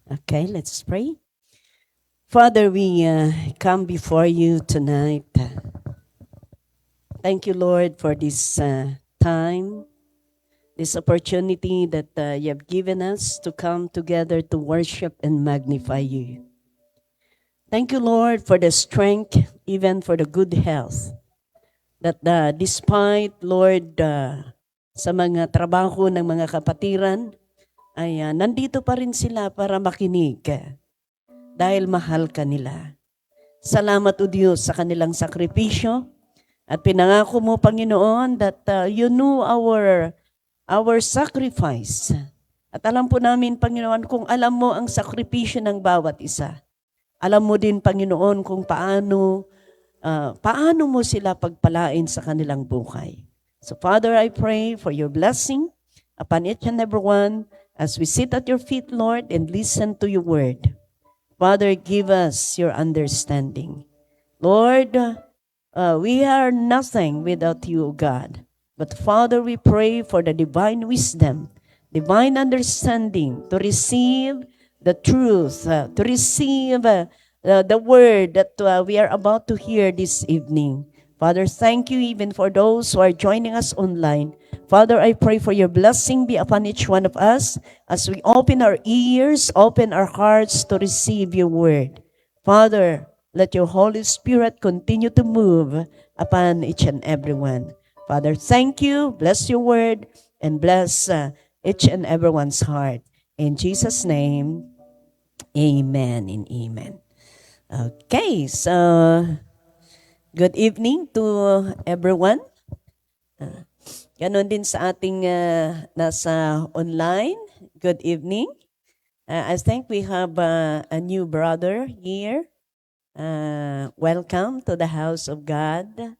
Okay, let's pray. Father, we come before you tonight. Thank you, Lord, for this time, this opportunity that you have given us to come together to worship and magnify you. Thank you, Lord, for the strength, even for the good health, that despite, Lord, sa mga trabaho ng mga kapatiran, ay nandito pa rin sila para makinig dahil mahal ka nila. Salamat o Diyos sa kanilang sakripisyo at pinangako mo, Panginoon, that you knew our sacrifice. At alam po namin, Panginoon, kung alam mo ang sakripisyo ng bawat isa. Alam mo din, Panginoon, kung paano mo sila pagpalain sa kanilang buhay. So Father, I pray for your blessing upon each and every one as we sit at your feet, Lord, and listen to your word. Father, give us your understanding. Lord, we are nothing without you, God. But Father, we pray for the divine wisdom, divine understanding to receive the truth, to receive the word that we are about to hear this evening. Father, thank you even for those who are joining us online. Father, I pray for your blessing be upon each one of us as we open our ears, open our hearts to receive your word. Father, let your Holy Spirit continue to move upon each and every one. Father, thank you. Bless your word and bless each and everyone's heart. In Jesus' name, amen and amen. Okay, so good evening to everyone. Ganon din sa ating nasa online. Good evening. I think we have a new brother here. Welcome to the house of God.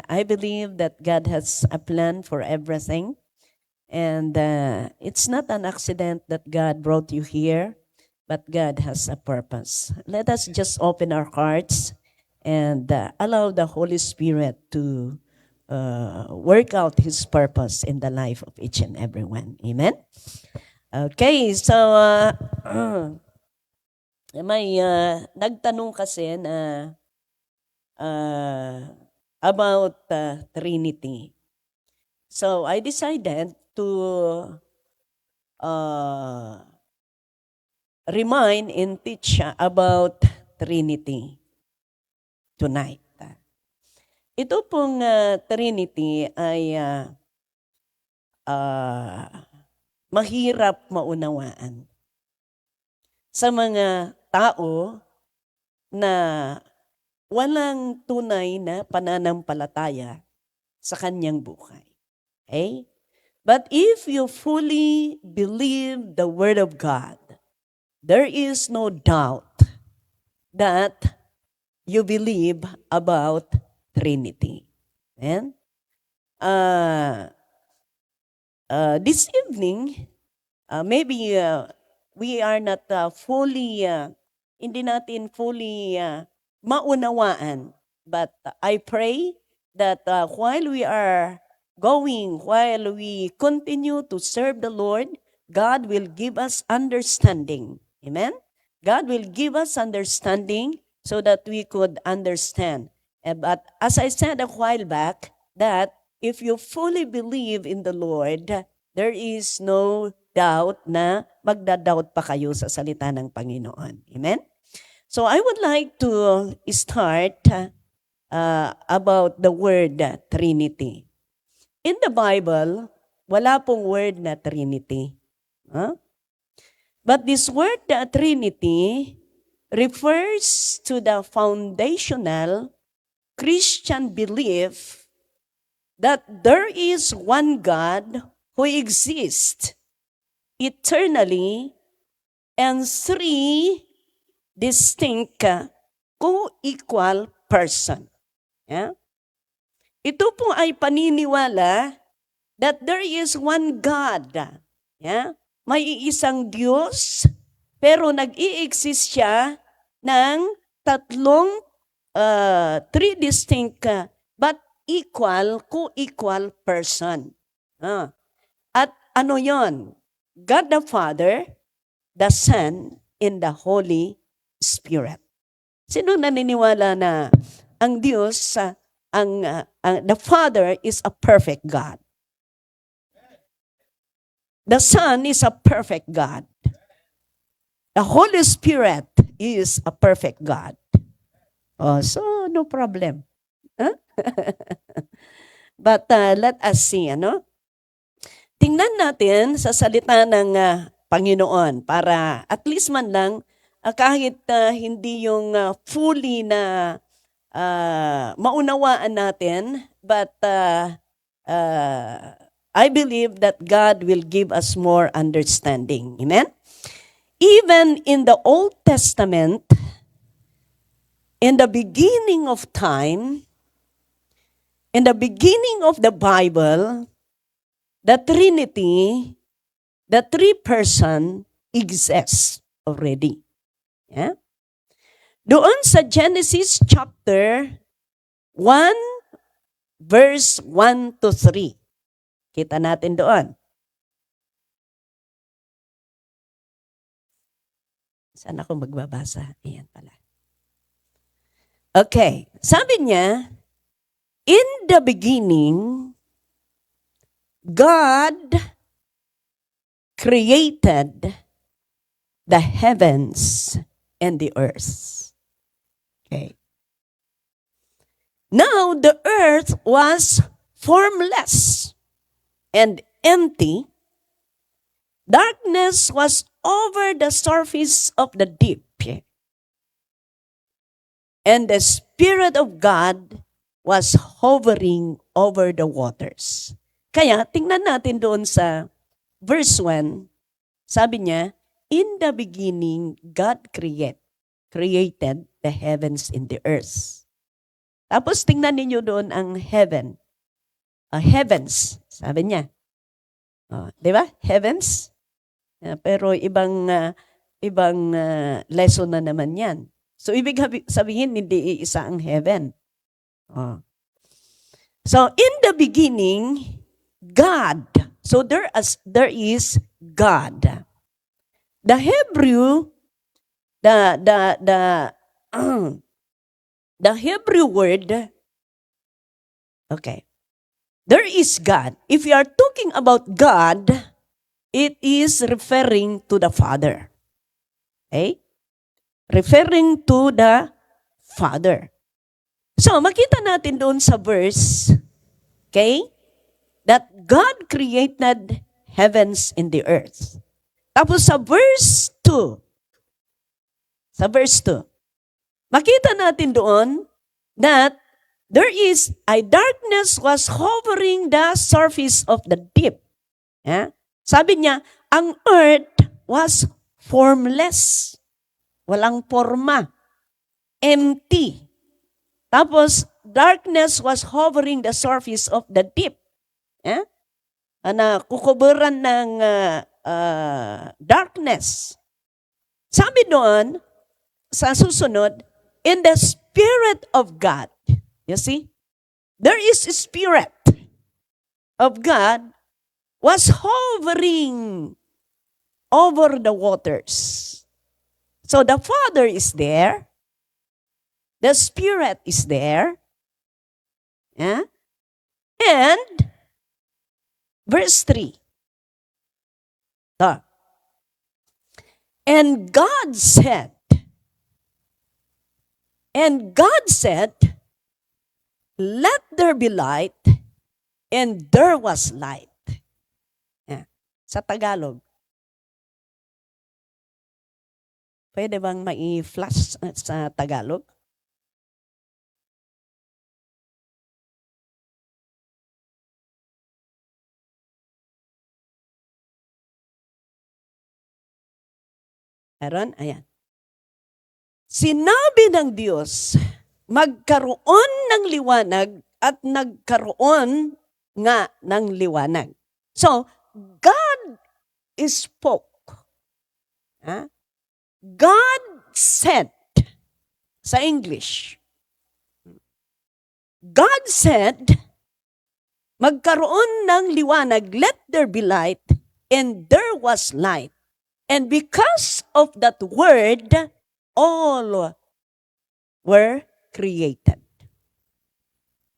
I believe that God has a plan for everything. And it's not an accident that God brought you here, but God has a purpose. Let us just open our hearts and allow the Holy Spirit to work out His purpose in the life of each and every one. Amen? Okay, so may nagtanong kasi na about Trinity. So I decided to remind and teach about Trinity tonight. Ito pong Trinity ay mahirap maunawaan sa mga tao na walang tunay na pananampalataya sa kanyang buhay. Okay? But if you fully believe the Word of God, there is no doubt that you believe about Trinity. And this evening, maybe we are not fully, hindi natin fully maunawaan. But I pray that while we continue to serve the Lord, God will give us understanding. Amen? God will give us understanding so that we could understand. But as I said a while back, that if you fully believe in the Lord, there is no doubt na magda-doubt pa kayo sa salita ng Panginoon. Amen? So I would like to start about the word Trinity. In the Bible, wala pong word na Trinity. Huh? But this word Trinity refers to the foundational Christian belief that there is one God who exists eternally and three distinct co-equal person. Yeah? Ito po ay paniniwala that there is one God. Yeah? May isang Diyos, pero nag-i-exist siya ng tatlong three distinct but co-equal person. At ano yon? God the Father, the Son, and the Holy Spirit. Sino naniniwala na ang Diyos, the Father is a perfect God? The Son is a perfect God. The Holy Spirit is a perfect God. Oh, so no problem. Huh? But let us see, Tingnan natin sa salita ng Panginoon para at least man lang kahit hindi yung fully na maunawaan natin, but I believe that God will give us more understanding. Amen? Even in the Old Testament, in the beginning of time, in the beginning of the Bible, the Trinity, the three person exists already. Yeah? Doon sa Genesis chapter 1, verse 1 to 3. Kita natin doon. Saan ako magbabasa? Ayan pala. Okay. Sabi niya, in the beginning, God created the heavens and the earth. Okay. Now the earth was formless and empty. Darkness was over the surface of the deep. And the Spirit of God was hovering over the waters. Kaya, tingnan natin doon sa verse 1, sabi niya, in the beginning, God created the heavens and the earth. Tapos tingnan ninyo doon ang heavens, sabi niya. Di ba? Heavens. Pero ibang lesson na naman yan. So, ibig sabihin, hindi iisa ang heaven. So, in the beginning, God. So, there is God. The Hebrew, the Hebrew word, okay, there is God. If you are talking about God, it is referring to the Father. Okay? Referring to the Father. So, makita natin doon sa verse, okay, that God created heavens and the earth. Tapos sa verse 2, makita natin doon that there is a darkness was hovering the surface of the deep. Yeah? Sabi niya, ang earth was formless. Walang forma. Empty. Tapos, darkness was hovering the surface of the deep. Yeah? Kukuburan ng darkness. Sabi doon, sa susunod, in the Spirit of God. You see? There is a Spirit of God was hovering over the waters. So the Father is there. The Spirit is there. Yeah? And verse 3. And God said, let there be light, and there was light. Yeah. Sa Tagalog. Pwede bang mai-flash sa Tagalog? Meron? Ayan. Sinabi ng Diyos, magkaroon ng liwanag at nagkaroon nga ng liwanag. So, God spoke. God said, sa English, God said, magkaroon ng liwanag, let there be light, and there was light. And because of that word, all were created.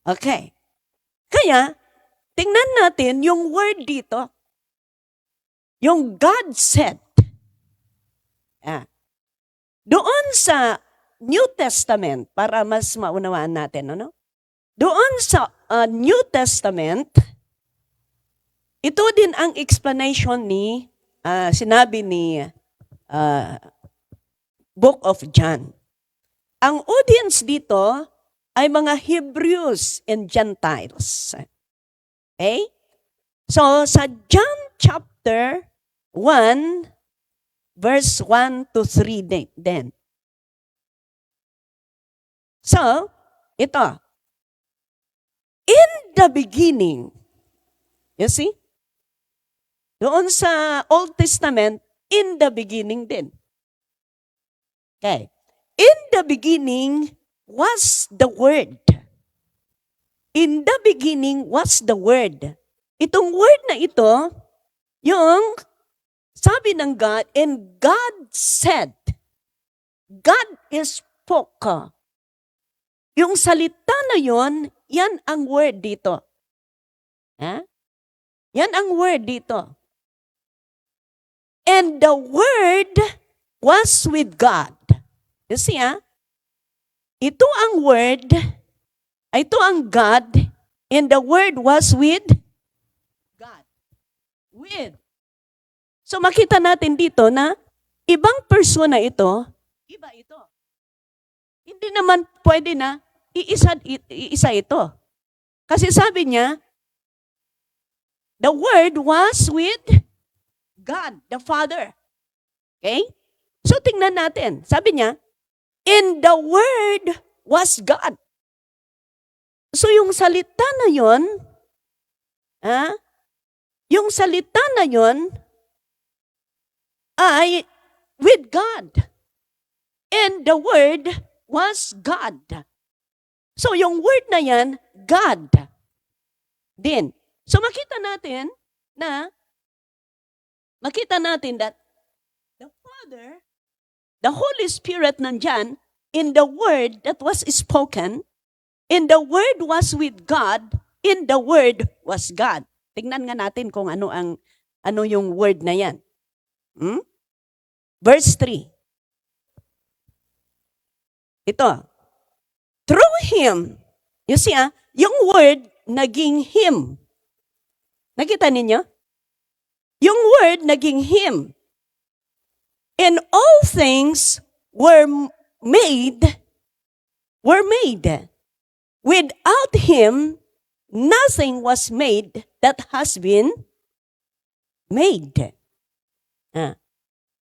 Okay. Kaya, tingnan natin yung word dito. Yung God said. Doon sa New Testament, para mas maunawaan natin, ano? Doon sa New Testament, ito din ang explanation ni, sinabi ni Book of John. Ang audience dito ay mga Hebrews and Gentiles. Okay? So, sa John chapter 1, verse 1 to 3 din. So, ito. In the beginning, you see? Doon sa Old Testament, in the beginning din. Okay. In the beginning was the Word. In the beginning was the Word. Itong word na ito, yung sabi ng God, and God said, God spoke. Yung salita na yon, yan ang word dito. Yan ang word dito. And the Word was with God. You see, ito ang Word, ito ang God, and the Word was with God. With. So makita natin dito na ibang persona ito, iba ito. Hindi naman pwede na iisa ito. Kasi sabi niya, the Word was with God, the Father. Okay? So tingnan natin. Sabi niya, and the Word was God. So yung salita na yon, yung salita na yon ay with God. And the Word was God. So yung word na yan, God din. So makita natin that the Father, the Holy Spirit nandyan, in the word that was spoken, in the Word was with God, in the Word was God. Tingnan nga natin kung ano yung word na yan. Verse 3. Ito. Through Him. You see, yung word naging Him. Nakita ninyo? Yung word naging Him. And all things were made. Without Him, nothing was made that has been made.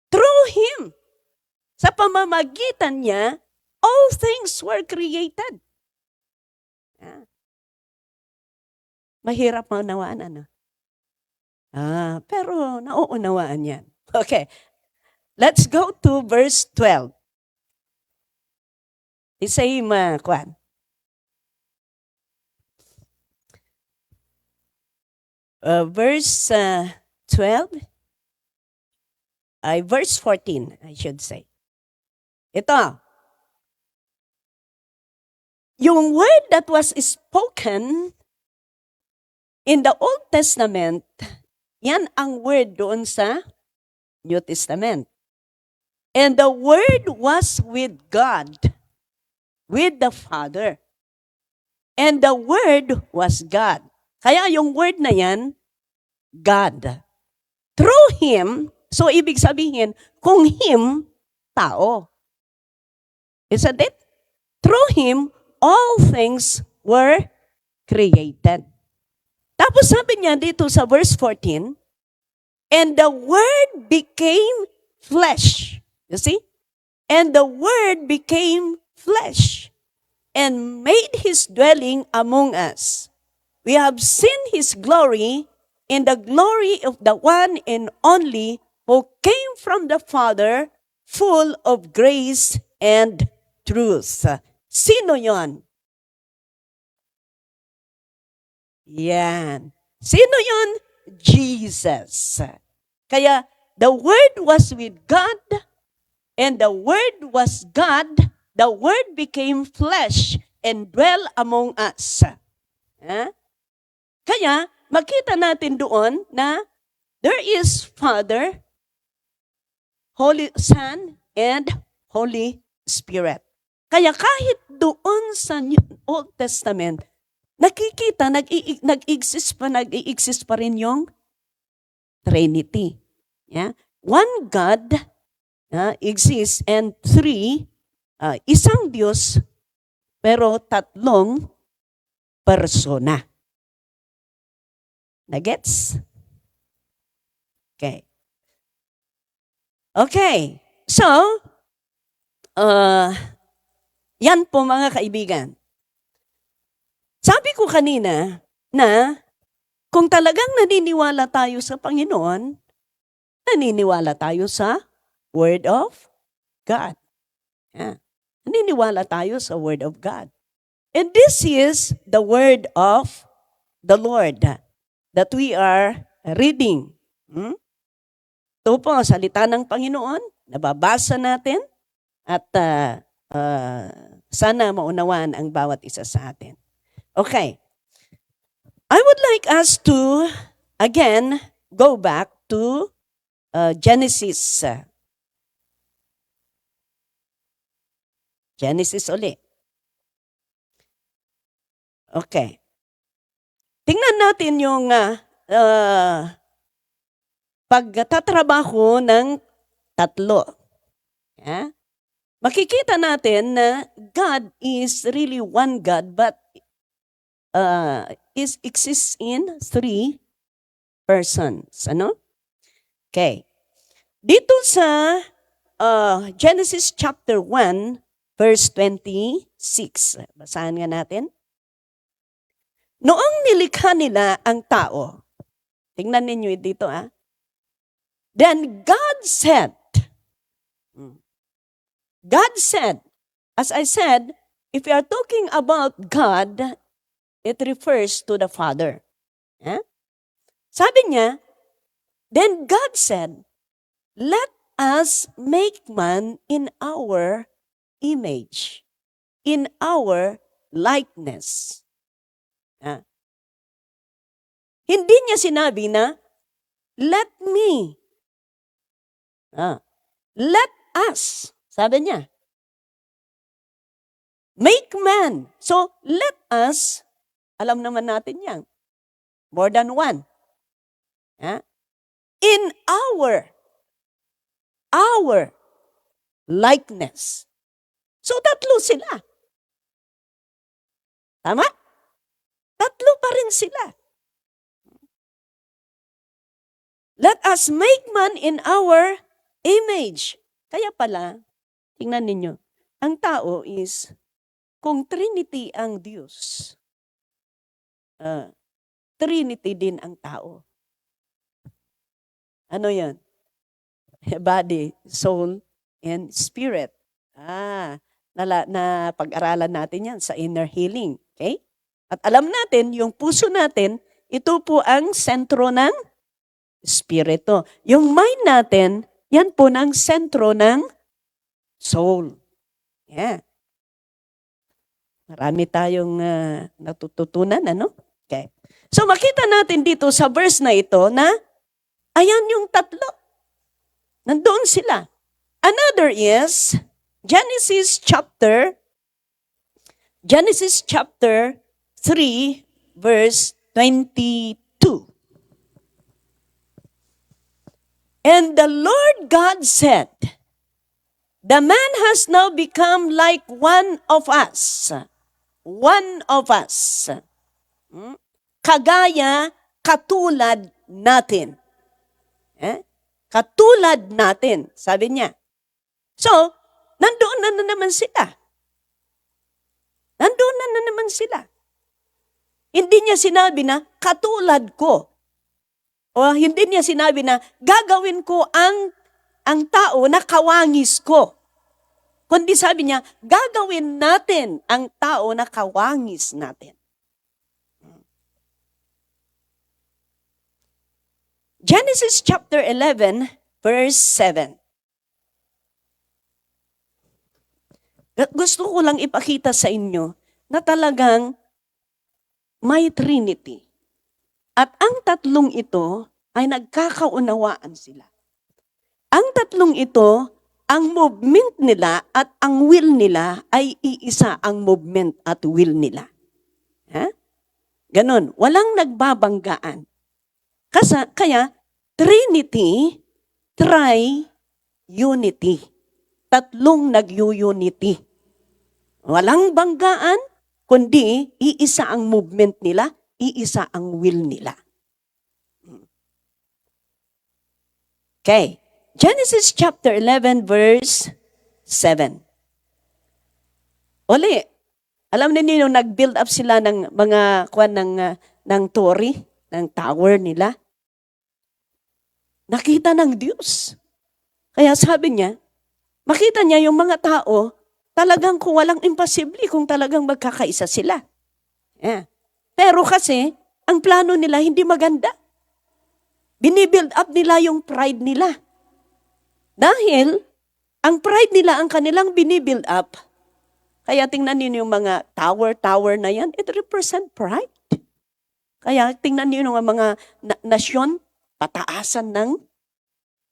Through Him. Sa pamamagitan niya, all things were created. Mahirap maunawaan, ano? Pero nauunawaan yan. Okay. Let's go to verse 12. The same kwan. Verse 12. Verse 14, I should say. Ito. Yung word that was spoken in the Old Testament, yan ang word doon sa New Testament. And the Word was with God, with the Father. And the Word was God. Kaya yung word na yan, God. Through Him, so ibig sabihin, kung Him, tao. Isn't it? Through Him, all things were created. Tapos sabi niya dito sa verse 14, and the Word became flesh. You see? And the Word became flesh and made His dwelling among us. We have seen His glory in the glory of the one and only who came from the Father, full of grace and truth. Sino yon? Yan. Sino yon? Jesus. Kaya, the Word was with God, and the Word was God. The Word became flesh and dwell among us. Kaya, makita natin doon na there is Father, Holy Son, and Holy Spirit. Kaya kahit doon sa Old Testament, nakikita, nag-i-exist pa rin yung Trinity. Yeah? One God exists, and three, isang Diyos, pero tatlong persona. Nagets? Okay. Okay. So, yan po mga kaibigan. Sabi ko kanina na kung talagang naniniwala tayo sa Panginoon, naniniwala tayo sa Word of God. Naniniwala tayo sa Word of God. And this is the Word of the Lord that we are reading. Ito po, salita ng Panginoon, nababasa natin, at sana maunawaan ang bawat isa sa atin. Okay. I would like us to, again, go back to Genesis. Genesis ulit. Okay. Tingnan natin yung pagtatrabaho ng tatlo. Makikita natin na God is really one God, but exists in three persons. Ano? Okay. Dito sa Genesis chapter 1, verse 26. Basahan nga natin. Noong nilikha nila ang tao, tingnan ninyo dito Then God said, as I said, if you are talking about God, it refers to the Father. Sabi niya, then God said, let us make man in our image, in our likeness. Hindi niya sinabi na, let me. Let us. Sabi niya. Make man. So, let us, alam naman natin yan. More than one. In our likeness. So, tatlo sila. Tama? Tatlo pa rin sila. Let us make man in our image. Kaya pala, tingnan ninyo, ang tao is, kung Trinity ang Diyos, Trinity din ang tao. Ano yan? Body, soul, and spirit. Na pag-aralan natin yan sa inner healing. Okay? At alam natin, yung puso natin, ito po ang sentro ng spirito. Yung mind natin, yan po ng sentro ng soul. Yeah. Marami tayong natututunan, ano? Okay. So makita natin dito sa verse na ito na ayan yung tatlo. Nandoon sila. Another is Genesis chapter 3 verse 22. And the Lord God said, the man has now become like one of us. One of us. Kagaya, katulad natin. Katulad natin, sabi niya. So, nandoon na naman sila. Nandoon na naman sila. Hindi niya sinabi na, katulad ko. O hindi niya sinabi na, gagawin ko ang tao na kawangis ko. Kundi sabi niya, gagawin natin ang tao na kawangis natin. Genesis chapter 11, verse 7. Gusto ko lang ipakita sa inyo na talagang may Trinity. At ang tatlong ito ay nagkakaunawaan sila. Ang tatlong ito, ang movement nila at ang will nila ay iisa ang movement at will nila. Ha? Ganon, walang nagbabanggaan. Kaya, Trinity, Tri-unity. Tatlong nag-unity. Walang banggaan, kundi iisa ang movement nila, iisa ang will nila. Okay. Genesis chapter 11 verse 7. Uli, alam niyo yung nag-build up sila ng mga ng story, ng tower nila. Nakita ng Diyos. Kaya sabi niya, makita niya yung mga tao, talagang kung walang imposible kung talagang magkakaisa sila. Yeah. Pero kasi, ang plano nila hindi maganda. Binibuild up nila yung pride nila. Dahil, ang pride nila ang kanilang binibuild up. Kaya tingnan niyo yung mga tower na yan, it represent pride. Kaya tingnan niyo yung mga nasyon, pataasan ng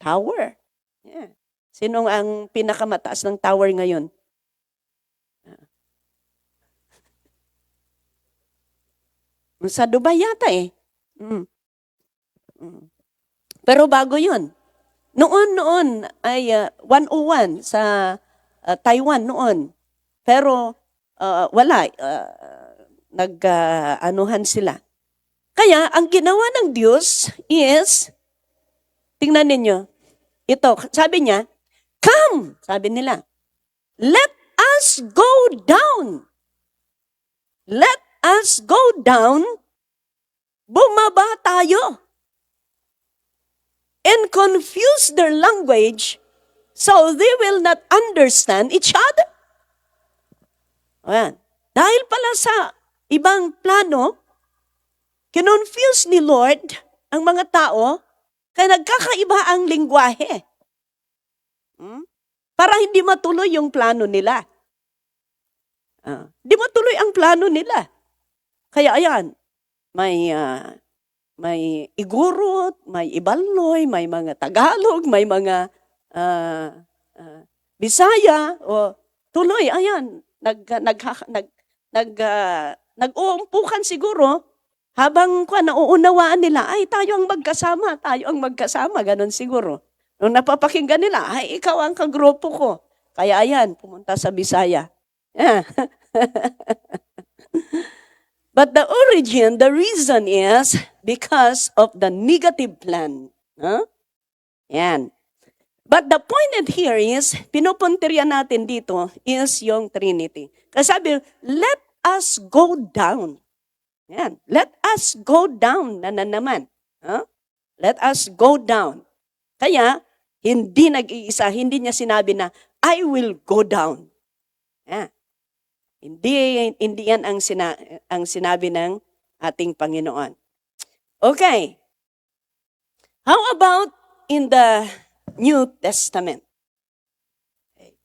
tower. Yeah. Sino ang pinakamataas ng tower ngayon? Sa Dubai yata eh. Pero bago yun. Noon ay 101 sa Taiwan noon. Pero wala. Nag-anuhan sila. Kaya ang ginawa ng Diyos is, tingnan ninyo, ito, sabi niya, come, sabi nila, let us go down. Let us go down, bumaba tayo, and confuse their language so they will not understand each other. Ayan. Dahil pala sa ibang plano, kinonfuse ni Lord ang mga tao, kaya nagkakaiba ang lingwahe. Para hindi matuloy yung plano nila. Hindi matuloy ang plano nila. Kaya ayan, may Igorot, may Ibalnoy, may mga Tagalog, may mga Bisaya, o tuloy, ayan, nag-uumpukan siguro, habang nauunawaan nila, ay tayo ang magkasama, ganun siguro. Nung napapakinggan nila, ay ikaw ang kagrupo ko. Kaya ayan, pumunta sa Bisaya. But the reason is because of the negative plan. Yan. But the point here is, pinupuntirya natin dito is yung Trinity. Kasi sabi, let us go down. Yan. Let us go down na naman. Let us go down. Kaya, hindi nag-iisa, hindi niya sinabi na, I will go down. Yan. Hindi yan ang sinabi ng ating Panginoon. Okay. How about in the New Testament? Okay.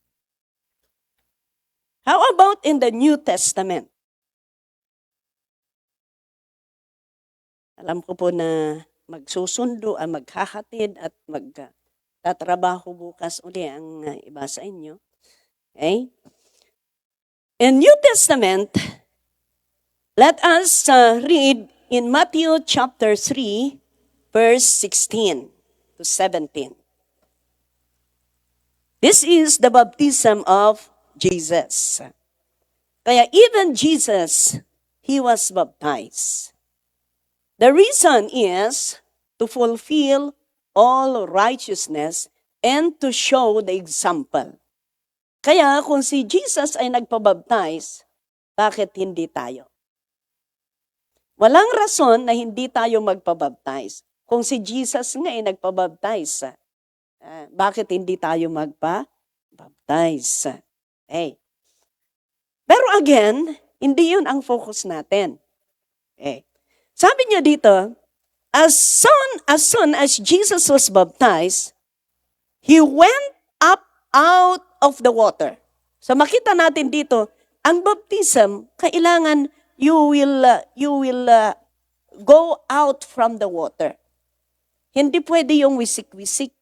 How about in the New Testament? Alam ko po na magsusundo, maghahatid at magtatrabaho bukas uli ang iba sa inyo. Okay? In New Testament, let us read in Matthew chapter 3, verse 16 to 17. This is the baptism of Jesus. Kaya even Jesus, he was baptized. The reason is to fulfill all righteousness and to show the example. Kaya kung si Jesus ay nagpabaptize, bakit hindi tayo? Walang rason na hindi tayo magpabaptize. Kung si Jesus nga ay nagpabaptize, bakit hindi tayo magpabaptize? Hey. Pero again, hindi yun ang focus natin. Sabi niya dito, as soon as Jesus was baptized, He went up out of the water. So makita natin dito, ang baptism, kailangan you will go out from the water. Hindi pwede yung wisik-wisik.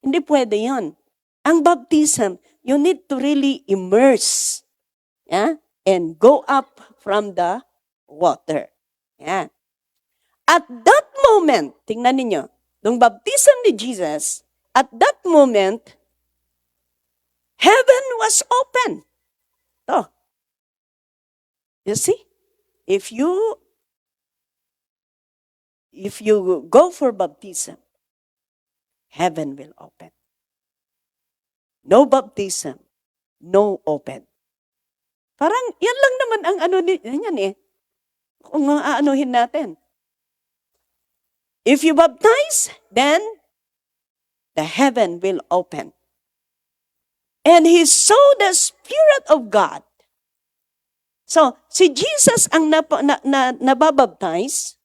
Hindi pwede yon. Ang baptism, you need to really immerse. Yeah? And go up from the water. Yeah. At that moment, tingnan ninyo, nung baptism ni Jesus, at that moment, heaven was open. Oh. You see? If you go for baptism, heaven will open. No baptism, no open. Parang, yan lang naman ang yan eh. Kung aanuhin natin. If you baptize, then the heaven will open. And he saw the Spirit of God. So, si Jesus ang nababaptize.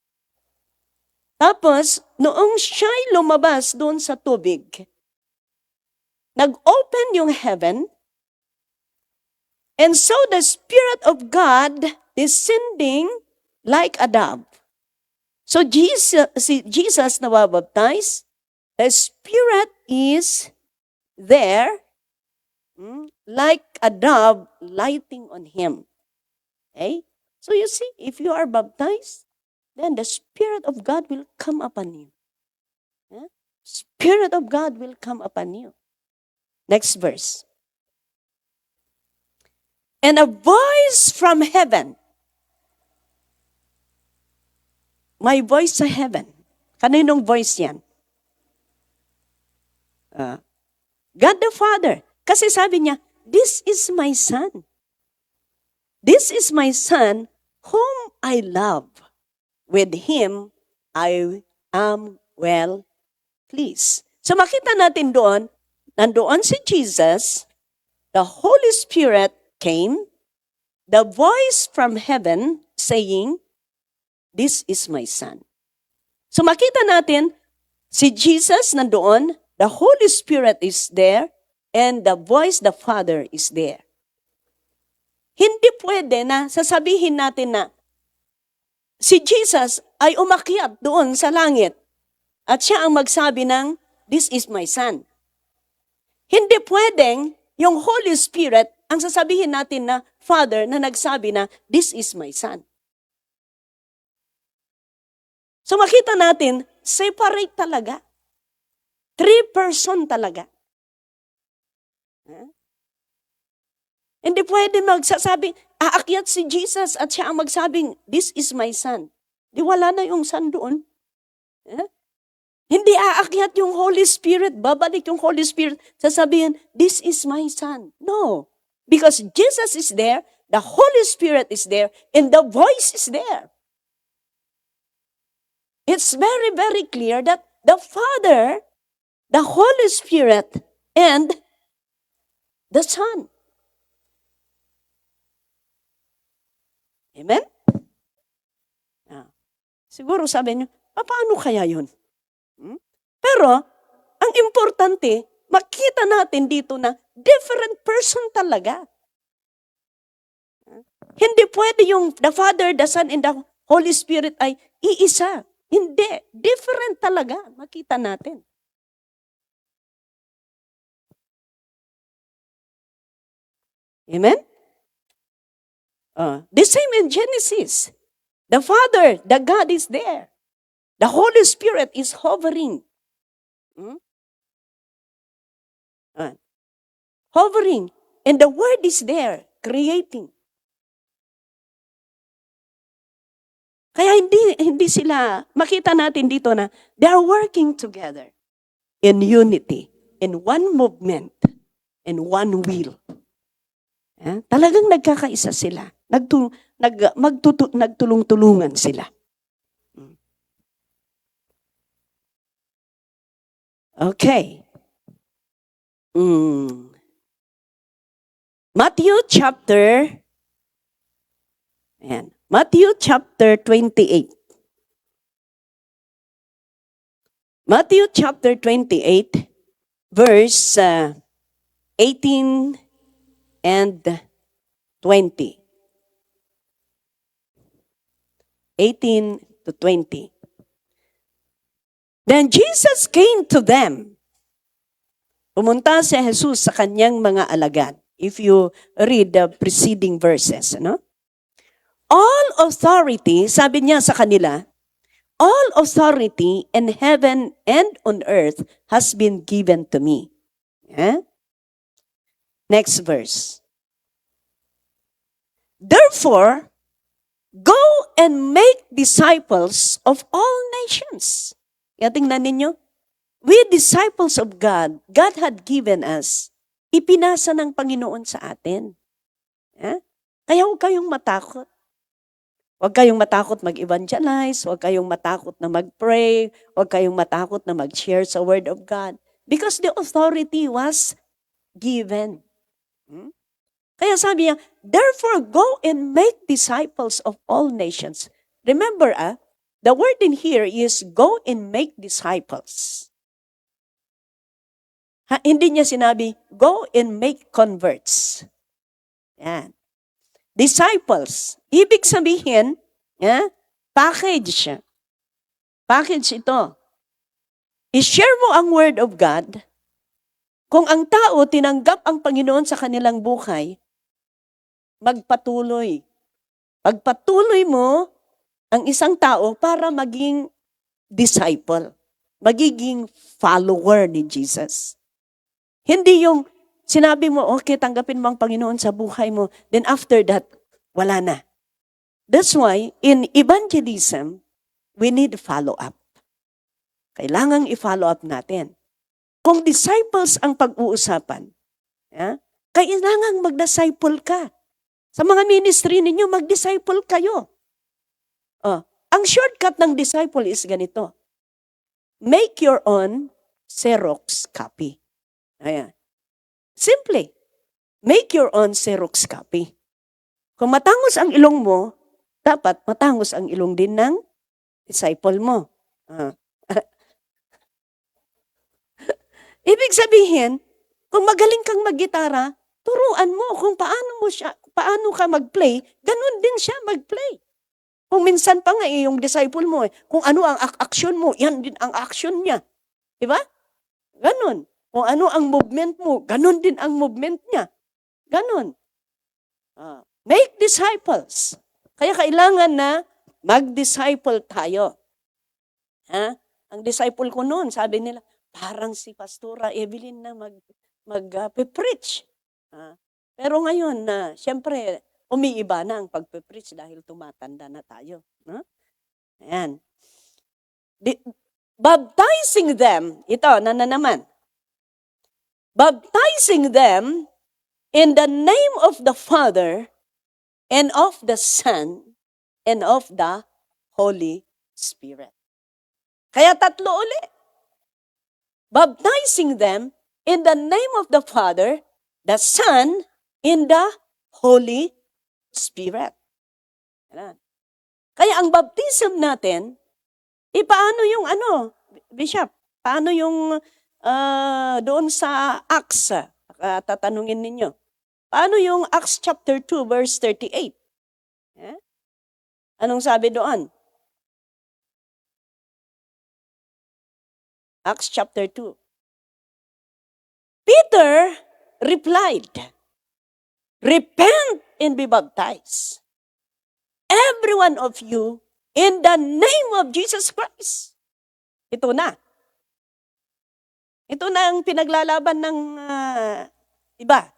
Tapos, noong siya'y lumabas doon sa tubig, nag-open yung heaven, and saw the Spirit of God descending like a dove. So Jesus nababaptize, the Spirit is there like a dove lighting on him. Okay? So you see, if you are baptized, then the Spirit of God will come upon you. Yeah? Spirit of God will come upon you. Next verse. And a voice from heaven. May voice sa heaven. Kaninong voice yan? God the Father. Kasi sabi niya, this is my Son. This is my Son whom I love. With Him, I am well pleased. So makita natin doon, nandoon si Jesus, the Holy Spirit came, the voice from heaven saying, this is my Son. So makita natin, si Jesus nandoon, the Holy Spirit is there, and the voice, the Father is there. Hindi pwede na sasabihin natin na si Jesus ay umakyat doon sa langit at siya ang magsabi ng, this is my Son. Hindi pwedeng yung Holy Spirit ang sasabihin natin na Father na nagsabi na, this is my Son. So makita natin, separate talaga. 3 person talaga. Hindi pwede magsasabi, aakyat si Jesus at siya ang magsabing, this is my Son. Di wala na yung Son doon. Hindi aakyat yung Holy Spirit, babalik yung Holy Spirit, sasabihin, this is my Son. No. Because Jesus is there, the Holy Spirit is there, and the voice is there. It's very, very clear that the Father, the Holy Spirit, and the Son. Amen? Siguro sabi niyo, paano kaya yun? Pero, ang importante, makita natin dito na different person talaga. Hindi pwede yung the Father, the Son, and the Holy Spirit ay iisa. Hindi. Different talaga. Makita natin. Amen? The same in Genesis. The Father, the God is there. The Holy Spirit is hovering. Hovering. And the Word is there, creating. Kaya hindi sila, makita natin dito na they are working together in unity, in one movement, in one will. Talagang nagkakaisa sila. Nagtulong-tulungan sila. Okay. Matthew chapter 28. Matthew chapter 28, verse 18 and 20. 18 to 20. Then Jesus came to them. Pumunta si Jesus sa kanyang mga alagad. If you read the preceding verses, no? All authority, sabi niya sa kanila, all authority in heaven and on earth has been given to me. Yeah? Next verse. Therefore, go and make disciples of all nations. Kaya tingnan ninyo, we disciples of God, God had given us, ipinasa ng Panginoon sa atin. Yeah? Kaya huwag kayong matakot. Huwag kayong matakot mag-evangelize, huwag kayong matakot na mag-pray, huwag kayong matakot na mag-share sa Word of God. Because the authority was given. Kaya sabi niya, therefore go and make disciples of all nations. Remember, the word in here is go and make disciples. Hindi niya sinabi, go and make converts. Yan. Disciples. Ibig sabihin, package. Package ito. I-share mo ang Word of God. Kung ang tao tinanggap ang Panginoon sa kanilang buhay, magpatuloy. Pagpatuloy mo ang isang tao para maging disciple, magiging follower ni Jesus. Hindi yung sinabi mo, okay, tanggapin mo ang Panginoon sa buhay mo, then after that, wala na. That's why, in evangelism, we need follow-up. Kailangang i-follow up natin. Kung disciples ang pag-uusapan, kailangang mag-disciple ka. Sa mga ministry ninyo, mag-disciple kayo. Ang shortcut ng disciple is ganito. Make your own Xerox copy. Ayan. Simple. Make your own Xerox copy. Kung matangos ang ilong mo, dapat matangos ang ilong din ng disciple mo. Ibig sabihin, kung magaling kang maggitara, turuan mo kung paano ka mag-play, ganun din siya mag-play. Kung minsan pa nga yung disciple mo, kung ano ang action mo, yan din ang action niya. Diba? Ganun. Kung ano ang movement mo, ganun din ang movement niya. Ganun. Make disciples. Kaya kailangan na mag-disciple tayo. Ang disciple ko noon, sabi nila, parang si Pastora Evelyn na mag-preach. Pero ngayon, siyempre, umiiba na ang pag-preach dahil tumatanda na tayo. Ayan. Baptizing them, ito, naman. Baptizing them in the name of the Father and of the Son and of the Holy Spirit. Kaya tatlo ulit. Baptizing them in the name of the Father, the Son, and the Holy Spirit. Kaya ang baptism natin, paano yung Bishop, paano yung doon sa Acts, tatanungin ninyo, paano yung Acts chapter 2 verse 38? Anong sabi doon? Acts chapter 2. Peter replied, repent and be baptized, every one of you, in the name of Jesus Christ. Ito na. Ito na ang pinaglalaban ng iba.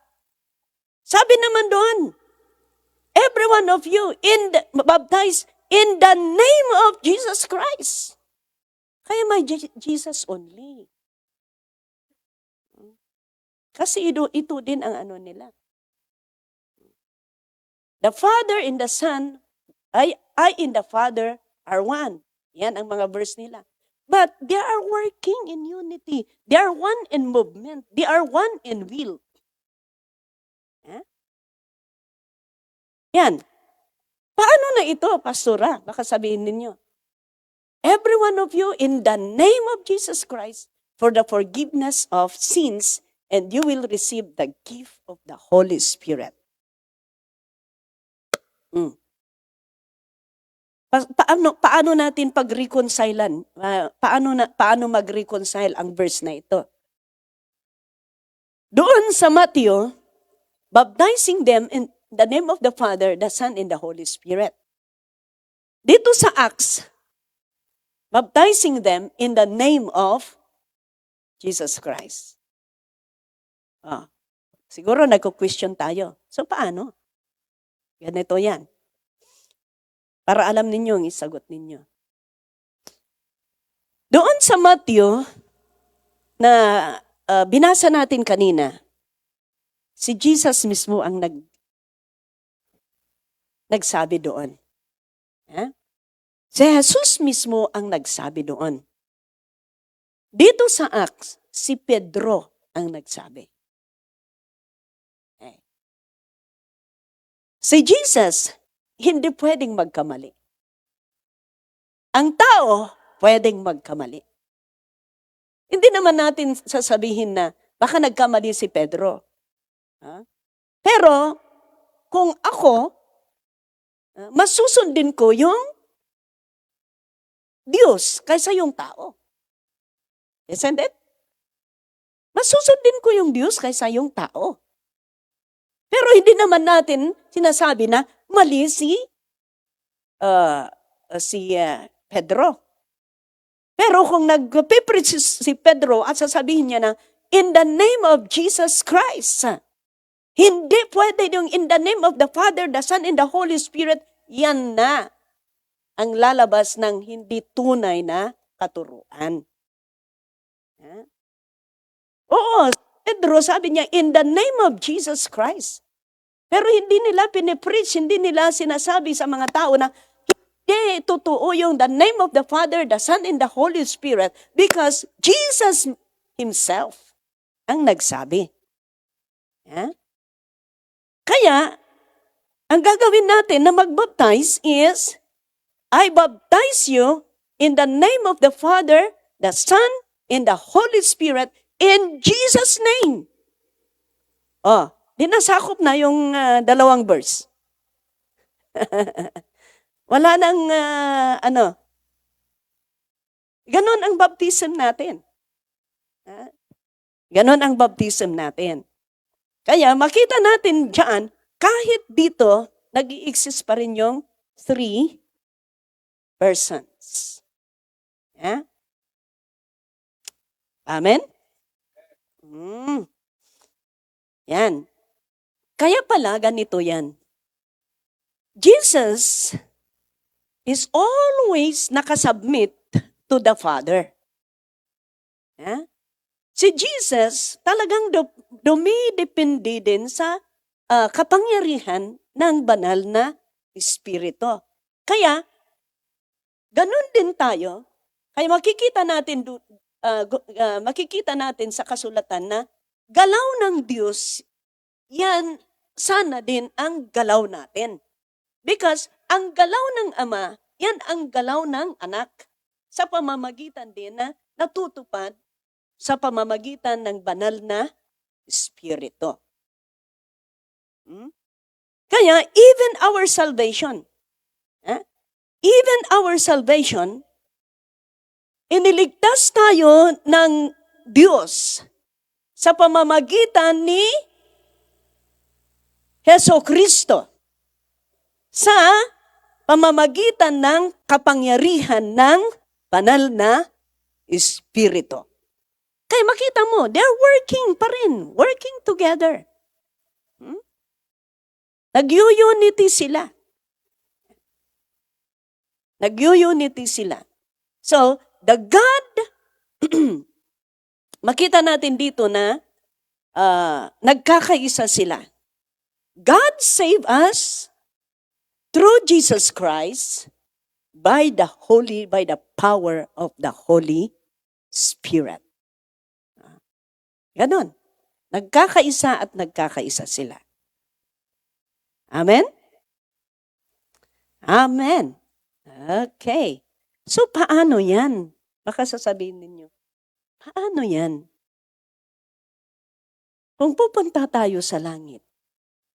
Sabi naman doon, every one of you baptized in the name of Jesus Christ. Kaya may Jesus only. Kasi ito din ang nila. The Father and the Son, I and the Father are one. Yan ang mga verse nila. But they are working in unity. They are one in movement. They are one in will. Yan. Paano na ito, Pastora? Baka sabihin ninyo. Every one of you, in the name of Jesus Christ, for the forgiveness of sins, and you will receive the gift of the Holy Spirit. Paano natin pag-reconcilean? Paano mag-reconcile ang verse na ito? Doon sa Matthew, baptizing them in the name of the Father, the Son, and the Holy Spirit. Dito sa Acts, baptizing them in the name of Jesus Christ. Siguro nagko-question tayo. So paano? Ganito yan. Para alam ninyo ang isagot ninyo. Doon sa Matthew, na binasa natin kanina, si Jesus mismo ang nagsabi doon. Si Jesus mismo ang nagsabi doon. Dito sa Acts, si Pedro ang nagsabi. Si Jesus, hindi pwedeng magkamali. Ang tao, pwedeng magkamali. Hindi naman natin sasabihin na baka nagkamali si Pedro. Pero, kung ako, mas susundin ko yung Diyos kaysa yung tao. Isn't it? Mas susundin ko yung Diyos kaysa yung tao. Pero hindi naman natin sinasabi na mali si Pedro. Pero kung nag-preach si Pedro at sasabihin niya na, in the name of Jesus Christ, hindi pwede yung in the name of the Father, the Son, and the Holy Spirit, yan na ang lalabas ng hindi tunay na katuruan. Oo, Pedro sabi niya, in the name of Jesus Christ. Pero hindi nila pinipreach, hindi nila sinasabi sa mga tao na hindi totoo yung the name of the Father, the Son, and the Holy Spirit because Jesus Himself ang nagsabi. Kaya, ang gagawin natin na magbaptize is, I baptize you in the name of the Father, the Son, and the Holy Spirit in Jesus' name. Dinasakop na yung dalawang verse. Wala nang, ganon ang baptism natin. Ganon ang baptism natin. Kaya makita natin dyan, kahit dito, nag-i-exist pa rin yung 3 persons. Amen? Yan. Kaya pala, ganito yan. Jesus is always nakasubmit to the Father. Si Jesus talagang dumidepende din sa kapangyarihan ng banal na Espiritu. Kaya, ganun din tayo. Kaya makikita natin sa kasulatan na galaw ng Diyos, yan sana din ang galaw natin. Because ang galaw ng Ama, yan ang galaw ng Anak sa pamamagitan din na natutupad sa pamamagitan ng banal na Espiritu. Kaya even our salvation, iniligtas tayo ng Diyos sa pamamagitan ni Jesucristo sa pamamagitan ng kapangyarihan ng banal na Espiritu. Kaya makita mo, they're working pa rin, working together. Nag-unity sila. So, the God, makita natin dito na nagkakaisa sila. God save us through Jesus Christ by the power of the Holy Spirit. Ganon. Nagkakaisa at nagkakaisa sila. Amen? Amen. Okay. So, paano yan? Baka sasabihin ninyo, Paano yan? Kung pupunta tayo sa langit,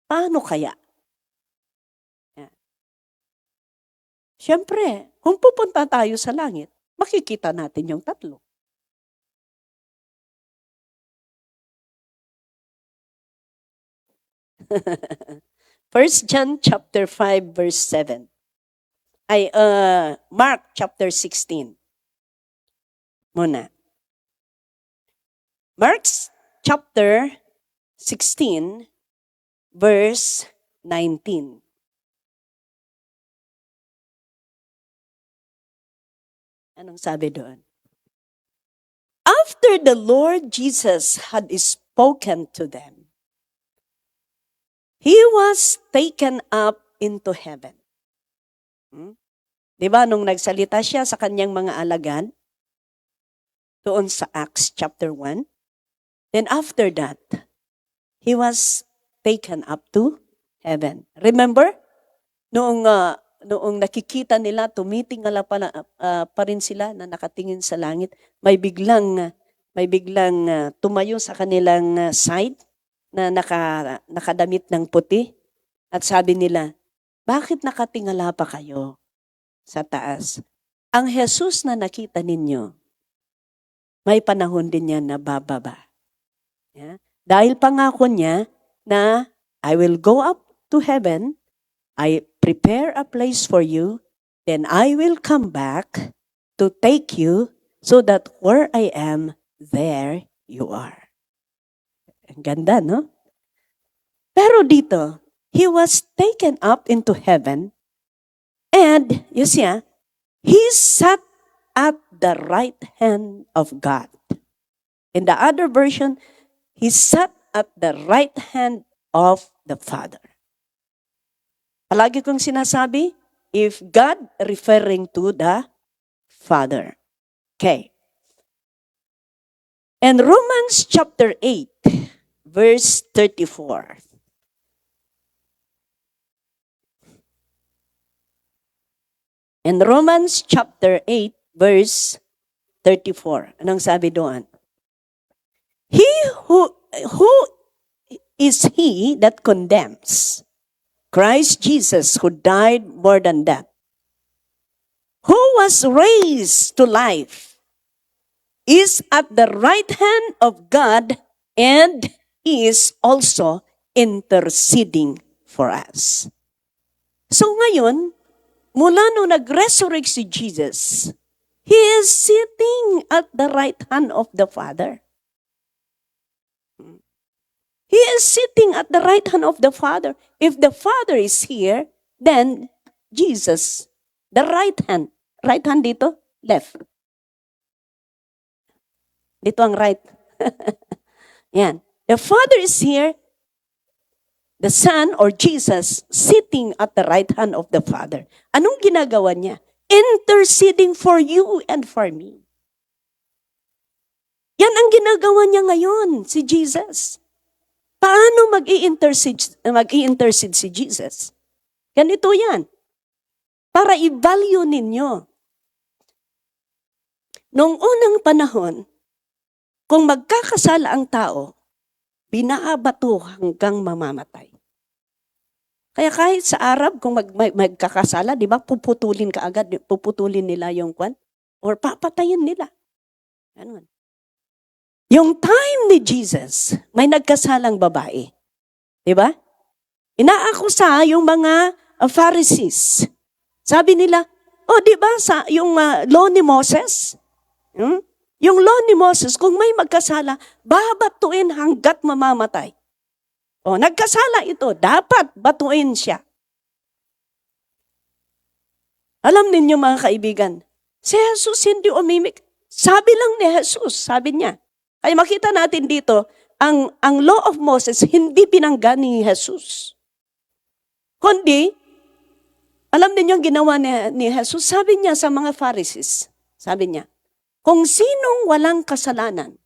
paano kaya? Siyempre, kung pupunta tayo sa langit, makikita natin yung tatlo. First John chapter 5 verse 7. Mark chapter 16. Muna. Mark chapter 16 verse 19. Anong sabi doon? After the Lord Jesus had spoken to them, He was taken up into heaven. Di ba, nung nagsalita siya sa kanyang mga alagad, doon sa Acts chapter 1, then after that, He was taken up to heaven. Remember, noong nakikita nila, tumitingala pa rin sila na nakatingin sa langit, may biglang tumayo sa kanilang side na nakadamit ng puti at sabi nila, bakit nakatingala pa kayo sa taas? Ang Jesus na nakita ninyo, may panahon din yan na bababa. Yeah? Dahil pangako niya na I will go up to heaven, I prepare a place for you, then I will come back to take you so that where I am, there you are. Ang ganda, no? Pero dito, He was taken up into heaven and, you see, He sat at the right hand of God. In the other version, He sat at the right hand of the Father. Palagi kong sinasabi, if God referring to the Father. Okay. And Romans chapter 8, verse 34. In Romans chapter 8, verse 34. Anong sabi doon? He who is he that condemns? Christ Jesus, who died more than that, who was raised to life, is at the right hand of God, and He is also interceding for us. So ngayon, mula nung nag-resurrect si Jesus, He is sitting at the right hand of the Father. He is sitting at the right hand of the Father. If the Father is here, then Jesus, the right hand dito, left. Dito ang right. Yan. The Father is here, the Son or Jesus sitting at the right hand of the Father. Anong ginagawa niya? Interceding for you and for me. Yan ang ginagawa niya ngayon, si Jesus. Paano mag-i-intercede si Jesus? Ganito yan. Para i-value ninyo. Noong unang panahon, kung magkakasala ang tao, binaabato hanggang mamamatay. Kaya kahit sa Arab, kung magkakasala, di ba, puputulin ka agad, puputulin nila yung kwan, or papatayin nila. Ganun. Yung time ni Jesus, may nagkasalang babae. Di ba? Inaakusa yung mga Pharisees. Sabi nila, di ba, sa yung law ni Moses, yung law ni Moses, kung may magkasala, babatuin hanggat mamamatay. Nagkasala ito, dapat batuin siya. Alam ninyo mga kaibigan, si Jesus hindi umimik. Sabi lang ni Jesus, sabi niya. Ay makita natin dito, ang law of Moses hindi pinangga ni Jesus. Kundi, alam niyo yung ginawa ni Jesus, sabi niya sa mga Pharisees, sabi niya, kung sinong walang kasalanan,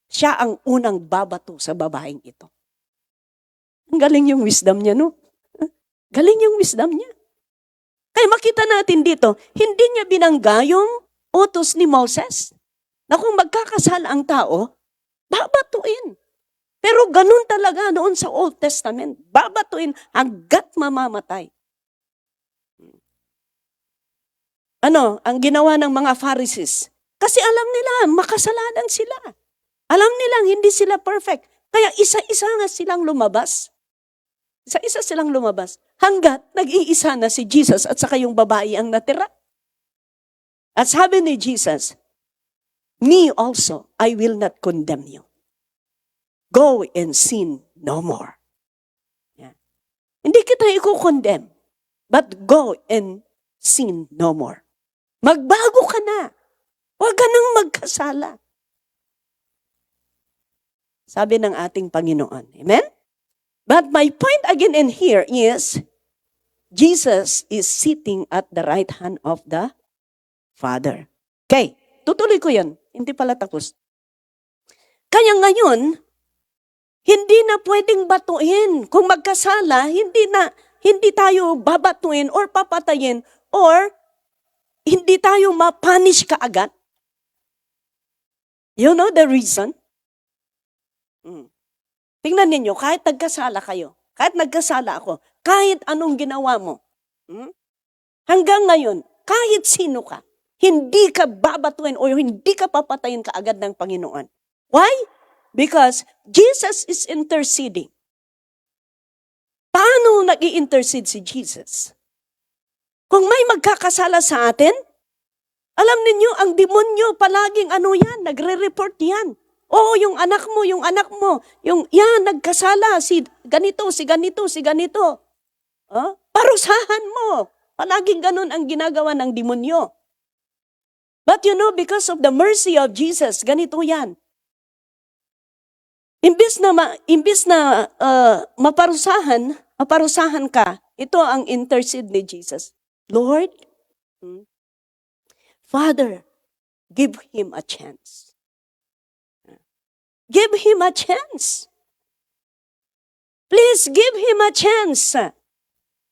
siya ang unang babato sa babaeng ito. Ang galing yung wisdom niya, no? Galing yung wisdom niya. Kaya makita natin dito, hindi niya binangga yung utos ni Moses. na kung magkakasala ang tao, babatuin. Pero ganun talaga noon sa Old Testament. Babatuin hanggat mamamatay. Ano ang ginawa ng mga Pharisees? Kasi alam nila, makasalanan sila. Alam nilang hindi sila perfect. Kaya isa-isa nga silang lumabas. Isa-isa silang lumabas. Hanggat nag-iisa na si Jesus at saka yung babae ang natira. At sabi ni Jesus, "Me also, I will not condemn you. Go and sin no more." Yeah. Hindi kita i-condemn, but go and sin no more. Magbago ka na. Huwag ka nang magkasala. Sabi ng ating Panginoon. Amen? But my point again in here is, Jesus is sitting at the right hand of the Father. Okay, tutuloy ko yun. Hindi pala tapos. Kaya ngayon, hindi na pwedeng batuin. Kung magkasala, hindi tayo babatuin or papatayin or hindi tayo mapunish kaagad. You know the reason? Tingnan ninyo, kahit nagkasala kayo, kahit nagkasala ako, kahit anong ginawa mo, hanggang ngayon, kahit sino ka, hindi ka babatuin o hindi ka papatayin kaagad ng Panginoon. Why? Because Jesus is interceding. Paano nag-i-intercede si Jesus? Kung may magkakasala sa atin, alam ninyo, ang demonyo palaging nagre-report yan. Oh, yung anak mo, yan, nagkasala, si ganito. Parusahan mo. Palaging ganun ang ginagawa ng demonyo. But you know, because of the mercy of Jesus, ganito yan. Imbis na maparusahan ka, ito ang intercede ni Jesus. Lord, Father, give him a chance. Give him a chance. Please give him a chance.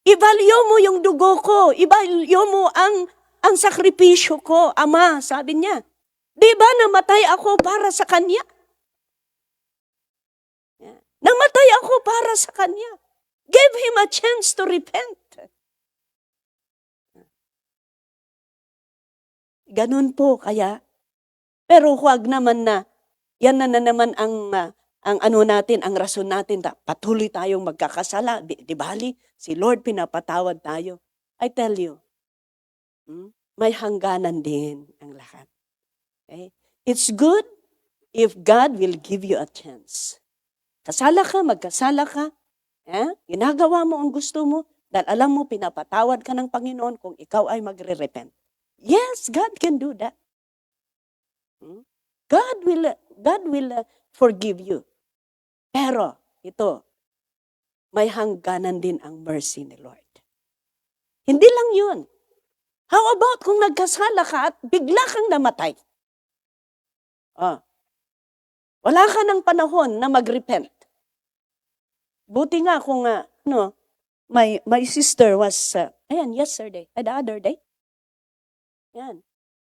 Ibalyo mo yung dugo ko. Ibalyo mo ang sakripisyo ko, Ama, sabi niya. Di ba namatay ako para sa kanya? Namatay ako para sa kanya. Give him a chance to repent. Ganun po kaya. Pero huwag naman na, yan na naman ang natin, ang rason natin, patuloy tayong magkakasala. Di bali, si Lord pinapatawad tayo. I tell you, may hangganan din ang lahat. Okay? It's good if God will give you a chance. Kasala ka, magkasala ka, ginagawa mo ang gusto mo, dahil alam mo, pinapatawad ka ng Panginoon kung ikaw ay magre-repent. Yes, God can do that. God will forgive you. Pero, ito, may hangganan din ang mercy ni Lord. Hindi lang yun. How about kung nagkasala ka at bigla kang namatay? Wala ka ng panahon na mag-repent. Buti nga kung, my sister was, yesterday, the other day. Yan.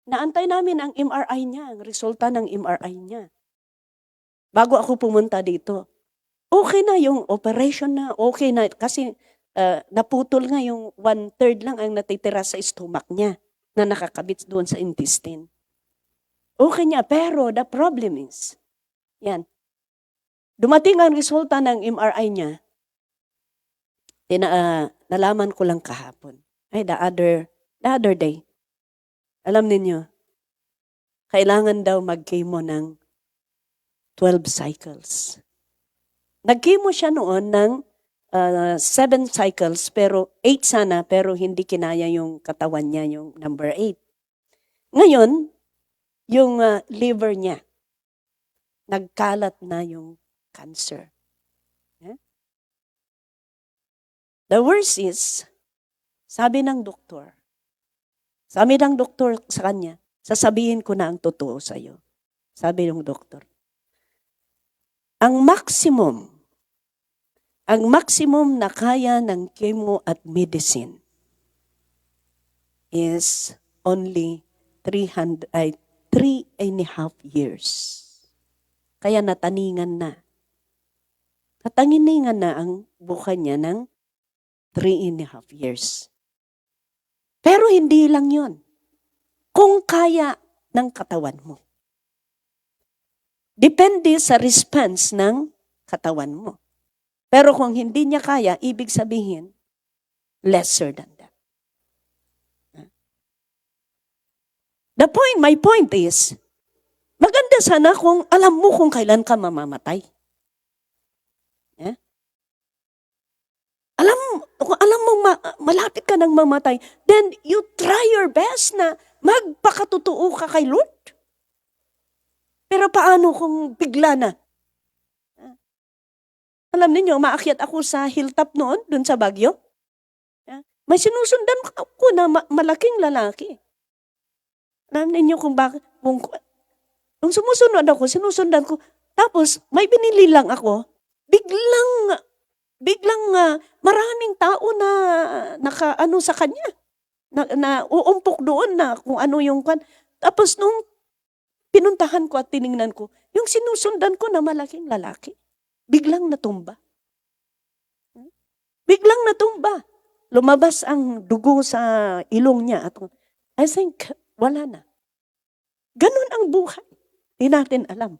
Naantay namin ang MRI niya, ang resulta ng MRI niya. Bago ako pumunta dito, okay na yung operation na, okay na. Kasi naputol nga yung 1/3 lang ang natitira sa stomach niya na nakakabit doon sa intestine. Okay niya, pero the problem is, yan, dumating ang resulta ng MRI niya, nalaman ko lang kahapon. The other day, alam ninyo, kailangan daw mag-chemo ng 12 cycles. Nag-chemo siya noon ng 7 cycles, pero 8 sana, pero hindi kinaya yung katawan niya, yung number 8. Ngayon, yung liver niya, nagkalat na yung cancer. The worst is, sabi ng doktor sa kanya, sasabihin ko na ang totoo sa iyo. Sabi ng doktor, ang maximum na kaya ng chemo at medicine is only 3 3.5 years. Kaya nataningan na. Nataningan na ang buhay niya ng 3.5 years. Pero hindi lang yon. Kung kaya ng katawan mo. Depende sa response ng katawan mo. Pero kung hindi niya kaya, ibig sabihin, lesser than that. My point is, maganda sana kung alam mo kung kailan ka mamamatay. Kung alam mo malapit ka nang mamatay, then you try your best na magpakatotoo ka kay Lord. Pero paano kung bigla na? Alam niyo, maakyat ako sa hilltop noon, dun sa Baguio. May sinusundan ko na malaking lalaki. Alam niyo kung bakit? Nung sumusunod ako, sinusundan ko. Tapos, may binili lang ako. Biglang maraming tao na nakaano sa kanya. Na uumpok doon na kung ano yung kan. Tapos nung pinuntahan ko at tiningnan ko, yung sinusundan ko na malaking lalaki, biglang natumba. Biglang natumba. Lumabas ang dugo sa ilong niya. At I think, wala na. Ganun ang buhay. Di natin alam.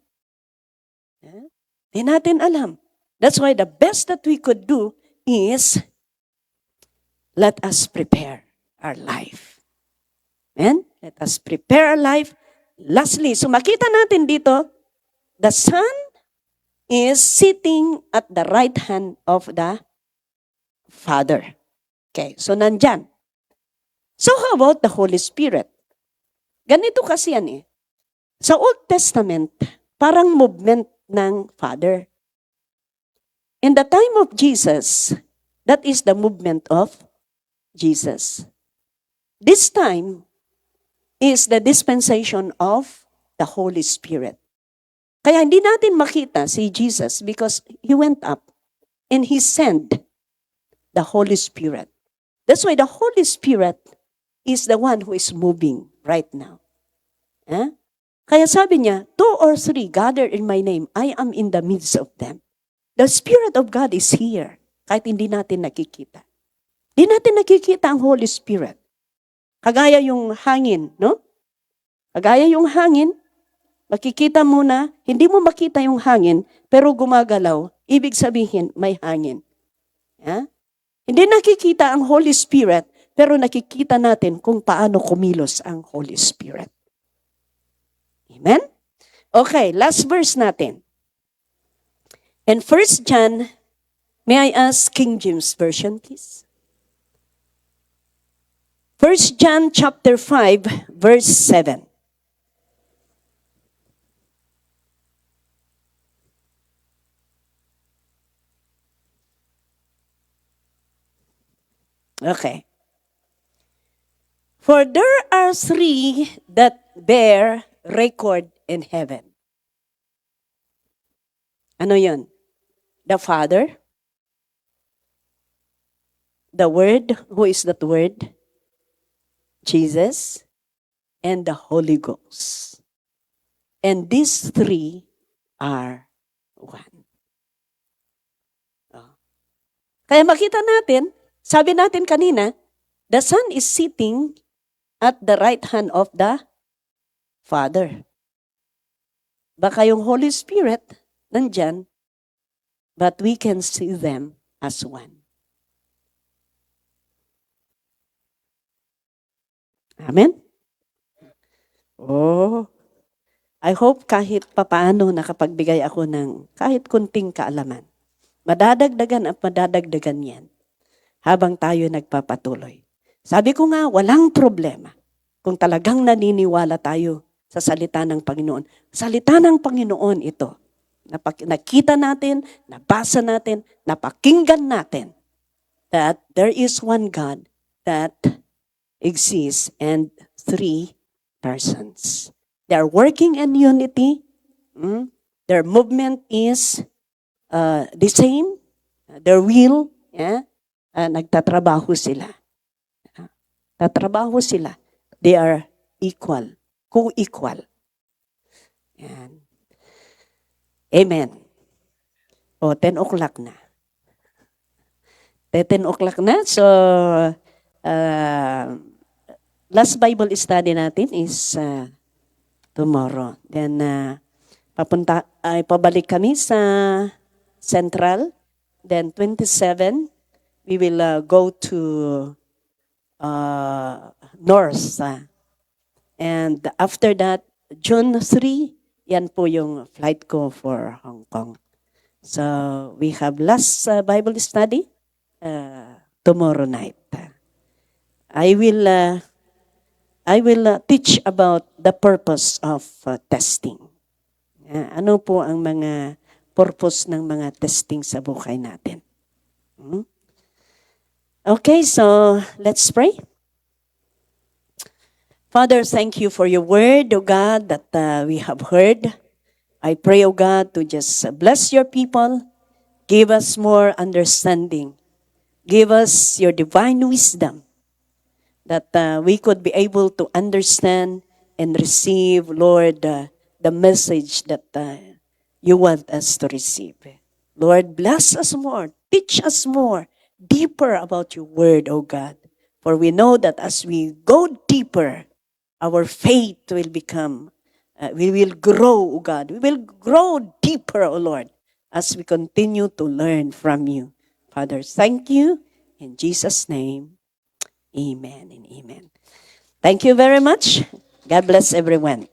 Di natin alam. That's why the best that we could do is let us prepare our life. Amen? Let us prepare our life. Lastly, so makita natin dito, the Son is sitting at the right hand of the Father. Okay, so nandyan. So how about the Holy Spirit? Ganito kasi yan eh. Sa Old Testament, parang movement ng Father. In the time of Jesus, that is the movement of Jesus. This time is the dispensation of the Holy Spirit. Kaya hindi natin makita si Jesus because He went up and He sent the Holy Spirit. That's why the Holy Spirit is the one who is moving right now. Kaya sabi niya, 2 or 3 gather in my name, I am in the midst of them. The Spirit of God is here, kahit hindi natin nakikita. Hindi natin nakikita ang Holy Spirit. Kagaya yung hangin, no? Kagaya yung hangin, makikita mo na, hindi mo makita yung hangin, pero gumagalaw, ibig sabihin, may hangin. Hindi nakikita ang Holy Spirit, pero nakikita natin kung paano kumilos ang Holy Spirit. Amen? Okay, last verse natin. In 1 John, may I ask King James Version, please? 1 John chapter 5, verse 7. Okay. For there are 3 that bear record in heaven. Ano yun? The Father, the Word, who is that Word? Jesus, and the Holy Ghost. And these 3 are one. Kaya makita natin, sabi natin kanina, the Son is sitting at the right hand of the Father. Baka yung Holy Spirit nandyan, but we can see them as one. Amen? I hope kahit papaano nakapagbigay ako ng kahit kunting kaalaman. Madadagdagan at madadagdagan yan habang tayo nagpapatuloy. Sabi ko nga, walang problema kung talagang naniniwala tayo sa salita ng Panginoon. Salita ng Panginoon ito. Nakita natin, nabasa natin, napakinggan natin that there is one God that exists and 3 persons. They are working in unity. Their movement is the same. Their will, nagtatrabaho sila. Tatrabaho sila. They are equal, co-equal. Yan. Amen. O, 10 o'clock na. 10 o'clock na. So, last Bible study natin is tomorrow. Then, pabalik kami sa Central. Then, 27, we will go to North. And after that, June 3, yan po yung flight ko for Hong Kong. So, we have last Bible study tomorrow night. I will teach about the purpose of testing. Ano po ang mga purpose ng mga testing sa buhay natin? Okay, so let's pray. Father, thank you for your word, O God, that we have heard. I pray, O God, to just bless your people. Give us more understanding. Give us your divine wisdom that we could be able to understand and receive, Lord, the message that you want us to receive. Lord, bless us more. Teach us more, deeper about your word, O God. For we know that as we go deeper, our faith will become, we will grow, O God. We will grow deeper, O Lord, as we continue to learn from you. Father, thank you. In Jesus' name, amen and amen. Thank you very much. God bless everyone.